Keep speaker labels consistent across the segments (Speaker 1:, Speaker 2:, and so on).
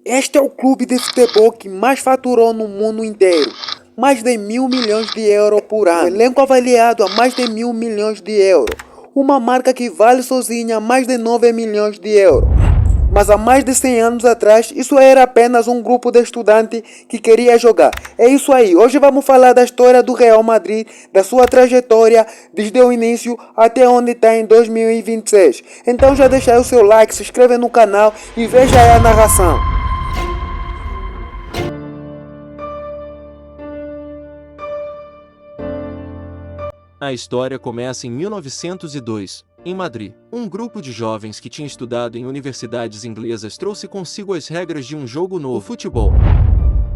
Speaker 1: Este é o clube de futebol que mais faturou no mundo inteiro. Mais de 1.000 milhões de euros por ano. O elenco avaliado a mais de 1.000 milhões de euros. Uma marca que vale sozinha mais de 9 milhões de euros. Mas há mais de 100 anos atrás, isso era apenas um grupo de estudantes que queria jogar. É isso aí, hoje vamos falar da história do Real Madrid, da sua trajetória desde o início até onde está em 2026. Então já deixa aí o seu like, se inscreve no canal e veja aí a narração.
Speaker 2: A história começa em 1902, em Madrid. Um grupo de jovens que tinha estudado em universidades inglesas trouxe consigo as regras de um jogo novo, o futebol.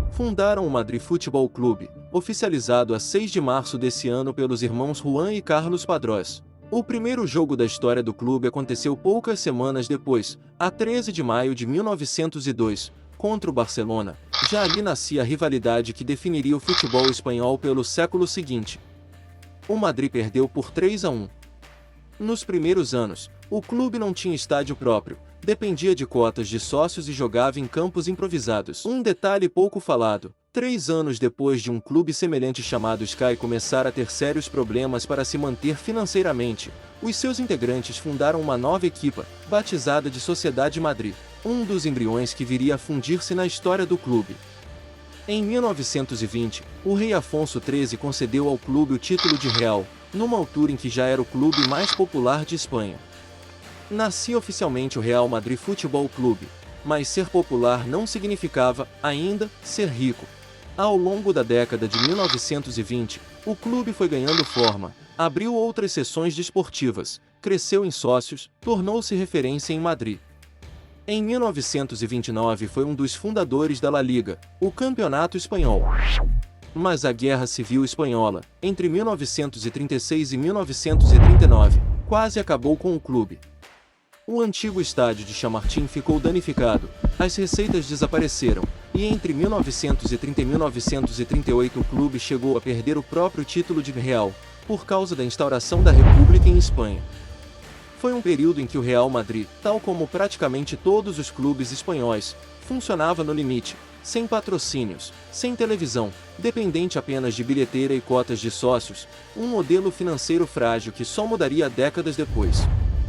Speaker 2: Fundaram o Madrid Futebol Clube, oficializado a 6 de março desse ano pelos irmãos Juan e Carlos Padrós. O primeiro jogo da história do clube aconteceu poucas semanas depois, a 13 de maio de 1902, contra o Barcelona. Já ali nascia a rivalidade que definiria o futebol espanhol pelo século seguinte. O Madrid perdeu por 3-1. Nos primeiros anos, o clube não tinha estádio próprio, dependia de cotas de sócios e jogava em campos improvisados. Um detalhe pouco falado: 3 anos depois de um clube semelhante chamado Sky começar a ter sérios problemas para se manter financeiramente, os seus integrantes fundaram uma nova equipa, batizada de Sociedade Madrid, um dos embriões que viria a fundir-se na história do clube. Em 1920, o rei Afonso XIII concedeu ao clube o título de Real, numa altura em que já era o clube mais popular de Espanha. Nascia oficialmente o Real Madrid Futebol Clube, mas ser popular não significava, ainda, ser rico. Ao longo da década de 1920, o clube foi ganhando forma, abriu outras seções desportivas, cresceu em sócios, tornou-se referência em Madrid. Em 1929 foi um dos fundadores da La Liga, o campeonato espanhol. Mas a Guerra Civil Espanhola, entre 1936 e 1939, quase acabou com o clube. O antigo estádio de Chamartín ficou danificado, as receitas desapareceram, e entre 1930 e 1938 o clube chegou a perder o próprio título de Real, por causa da instauração da República em Espanha. Foi um período em que o Real Madrid, tal como praticamente todos os clubes espanhóis, funcionava no limite, sem patrocínios, sem televisão, dependente apenas de bilheteira e cotas de sócios, um modelo financeiro frágil que só mudaria décadas depois.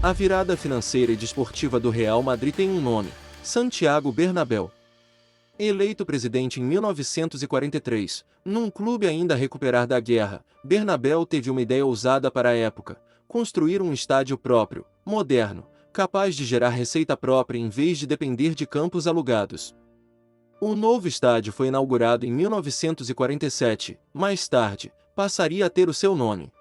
Speaker 2: A virada financeira e desportiva do Real Madrid tem um nome: Santiago Bernabéu. Eleito presidente em 1943, num clube ainda a recuperar da guerra, Bernabéu teve uma ideia ousada para a época: construir um estádio próprio, moderno, capaz de gerar receita própria em vez de depender de campos alugados. O novo estádio foi inaugurado em 1947, mais tarde, passaria a ter o seu nome.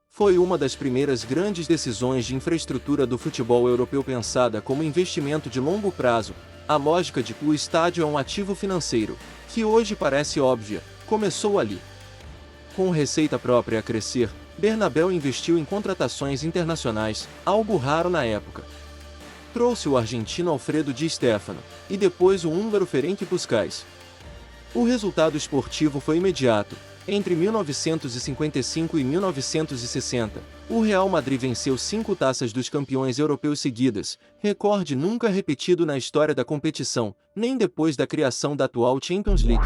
Speaker 2: Foi uma das primeiras grandes decisões de infraestrutura do futebol europeu pensada como investimento de longo prazo. A lógica de que o estádio é um ativo financeiro, que hoje parece óbvia, começou ali. Com receita própria a crescer, Bernabéu investiu em contratações internacionais, algo raro na época. Trouxe o argentino Alfredo Di Stéfano, e depois o húngaro Ferenc Puskás. O resultado esportivo foi imediato. Entre 1955 e 1960, o Real Madrid venceu 5 taças dos campeões europeus seguidas, recorde nunca repetido na história da competição, nem depois da criação da atual Champions League.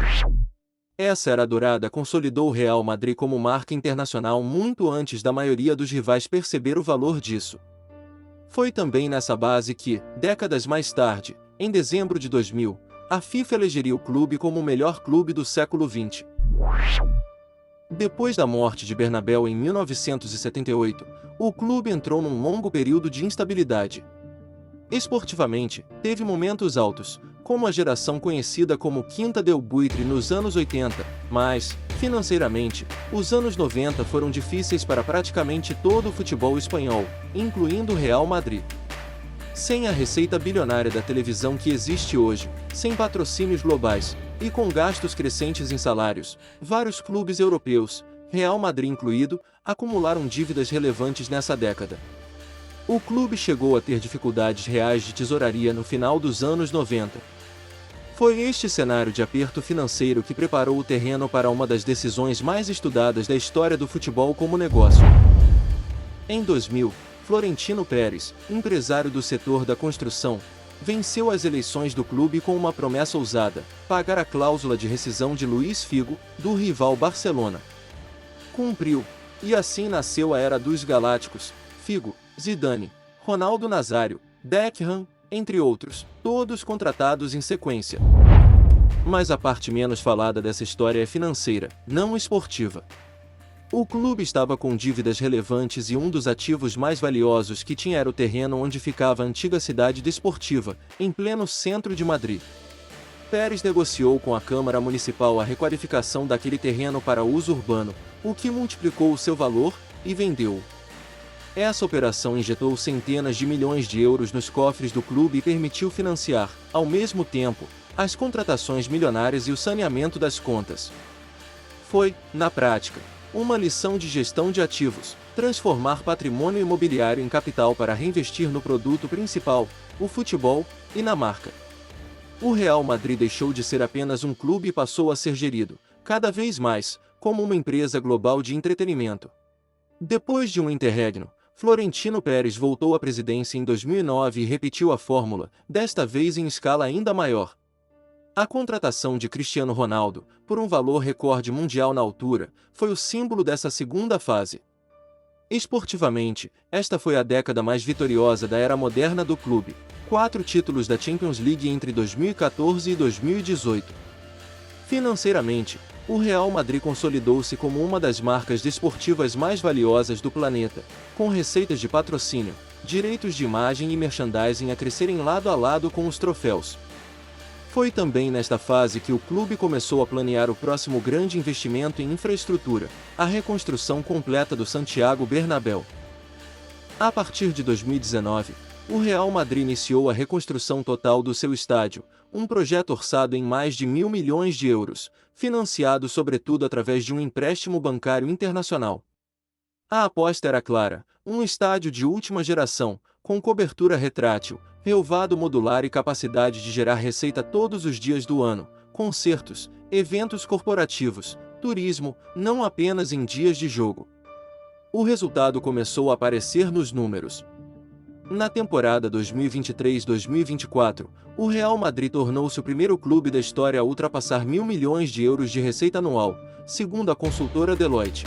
Speaker 2: Essa era dourada consolidou o Real Madrid como marca internacional muito antes da maioria dos rivais perceber o valor disso. Foi também nessa base que, décadas mais tarde, em dezembro de 2000, a FIFA elegeria o clube como o melhor clube do século XX. Depois da morte de Bernabéu em 1978, o clube entrou num longo período de instabilidade. Esportivamente, teve momentos altos, como a geração conhecida como Quinta del Buitre nos anos 80, mas, financeiramente, os anos 90 foram difíceis para praticamente todo o futebol espanhol, incluindo o Real Madrid. Sem a receita bilionária da televisão que existe hoje, sem patrocínios globais, e com gastos crescentes em salários, vários clubes europeus, Real Madrid incluído, acumularam dívidas relevantes nessa década. O clube chegou a ter dificuldades reais de tesouraria no final dos anos 90. Foi este cenário de aperto financeiro que preparou o terreno para uma das decisões mais estudadas da história do futebol como negócio. Em 2000, Florentino Pérez, empresário do setor da construção, Venceu as eleições do clube com uma promessa ousada: pagar a cláusula de rescisão de Luís Figo, do rival Barcelona. Cumpriu, e assim nasceu a era dos Galácticos: Figo, Zidane, Ronaldo Nazário, Beckham, entre outros, todos contratados em sequência. Mas a parte menos falada dessa história é financeira, não esportiva. O clube estava com dívidas relevantes e um dos ativos mais valiosos que tinha era o terreno onde ficava a antiga cidade desportiva, em pleno centro de Madrid. Pérez negociou com a Câmara Municipal a requalificação daquele terreno para uso urbano, o que multiplicou o seu valor, e vendeu-o. Essa operação injetou centenas de milhões de euros nos cofres do clube e permitiu financiar, ao mesmo tempo, as contratações milionárias e o saneamento das contas. Foi, na prática, uma lição de gestão de ativos: transformar patrimônio imobiliário em capital para reinvestir no produto principal, o futebol, e na marca. O Real Madrid deixou de ser apenas um clube e passou a ser gerido, cada vez mais, como uma empresa global de entretenimento. Depois de um interregno, Florentino Pérez voltou à presidência em 2009 e repetiu a fórmula, desta vez em escala ainda maior. A contratação de Cristiano Ronaldo, por um valor recorde mundial na altura, foi o símbolo dessa segunda fase. Esportivamente, esta foi a década mais vitoriosa da era moderna do clube: 4 títulos da Champions League entre 2014 e 2018. Financeiramente, o Real Madrid consolidou-se como uma das marcas desportivas mais valiosas do planeta, com receitas de patrocínio, direitos de imagem e merchandising a crescerem lado a lado com os troféus. Foi também nesta fase que o clube começou a planear o próximo grande investimento em infraestrutura: a reconstrução completa do Santiago Bernabéu. A partir de 2019, o Real Madrid iniciou a reconstrução total do seu estádio, um projeto orçado em mais de 1.000 milhões de euros, financiado sobretudo através de um empréstimo bancário internacional. A aposta era clara: um estádio de última geração, com cobertura retrátil, relvado modular e capacidade de gerar receita todos os dias do ano, concertos, eventos corporativos, turismo, não apenas em dias de jogo. O resultado começou a aparecer nos números. Na temporada 2023-2024, o Real Madrid tornou-se o primeiro clube da história a ultrapassar 1.000 milhões de euros de receita anual, segundo a consultora Deloitte.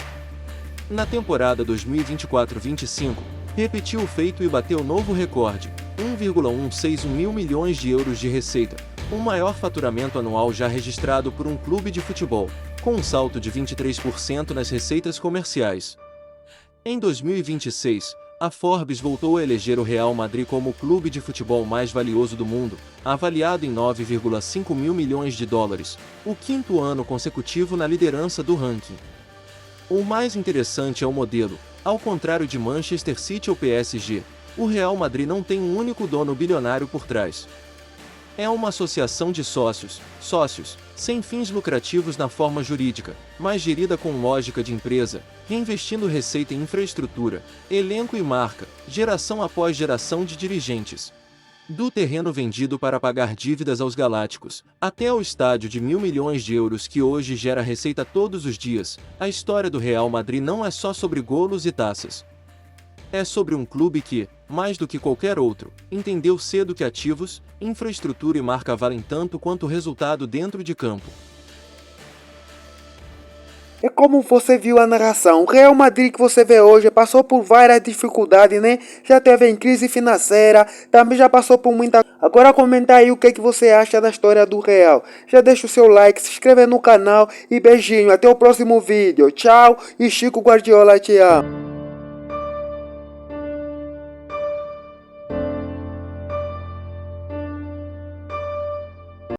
Speaker 2: Na temporada 2024-25, repetiu o feito e bateu novo recorde: 1,161 mil milhões de euros de receita, o maior faturamento anual já registrado por um clube de futebol, com um salto de 23% nas receitas comerciais. Em 2026, a Forbes voltou a eleger o Real Madrid como o clube de futebol mais valioso do mundo, avaliado em 9,5 mil milhões de dólares, o 5º ano consecutivo na liderança do ranking. O mais interessante é o modelo: ao contrário de Manchester City ou PSG, o Real Madrid não tem um único dono bilionário por trás. É uma associação de sócios, sem fins lucrativos na forma jurídica, mas gerida com lógica de empresa, reinvestindo receita em infraestrutura, elenco e marca, geração após geração de dirigentes. Do terreno vendido para pagar dívidas aos Galácticos, até ao estádio de 1.000 milhões de euros que hoje gera receita todos os dias, a história do Real Madrid não é só sobre golos e taças. É sobre um clube que, mais do que qualquer outro, entendeu cedo que ativos, infraestrutura e marca valem tanto quanto o resultado dentro de campo.
Speaker 1: É como você viu a narração: o Real Madrid que você vê hoje passou por várias dificuldades, né? Já teve em crise financeira, também já passou por muita... Agora comenta aí o que você acha da história do Real. Já deixa o seu like, se inscreve no canal e beijinho. Até o próximo vídeo. Tchau e Chico Guardiola te ama.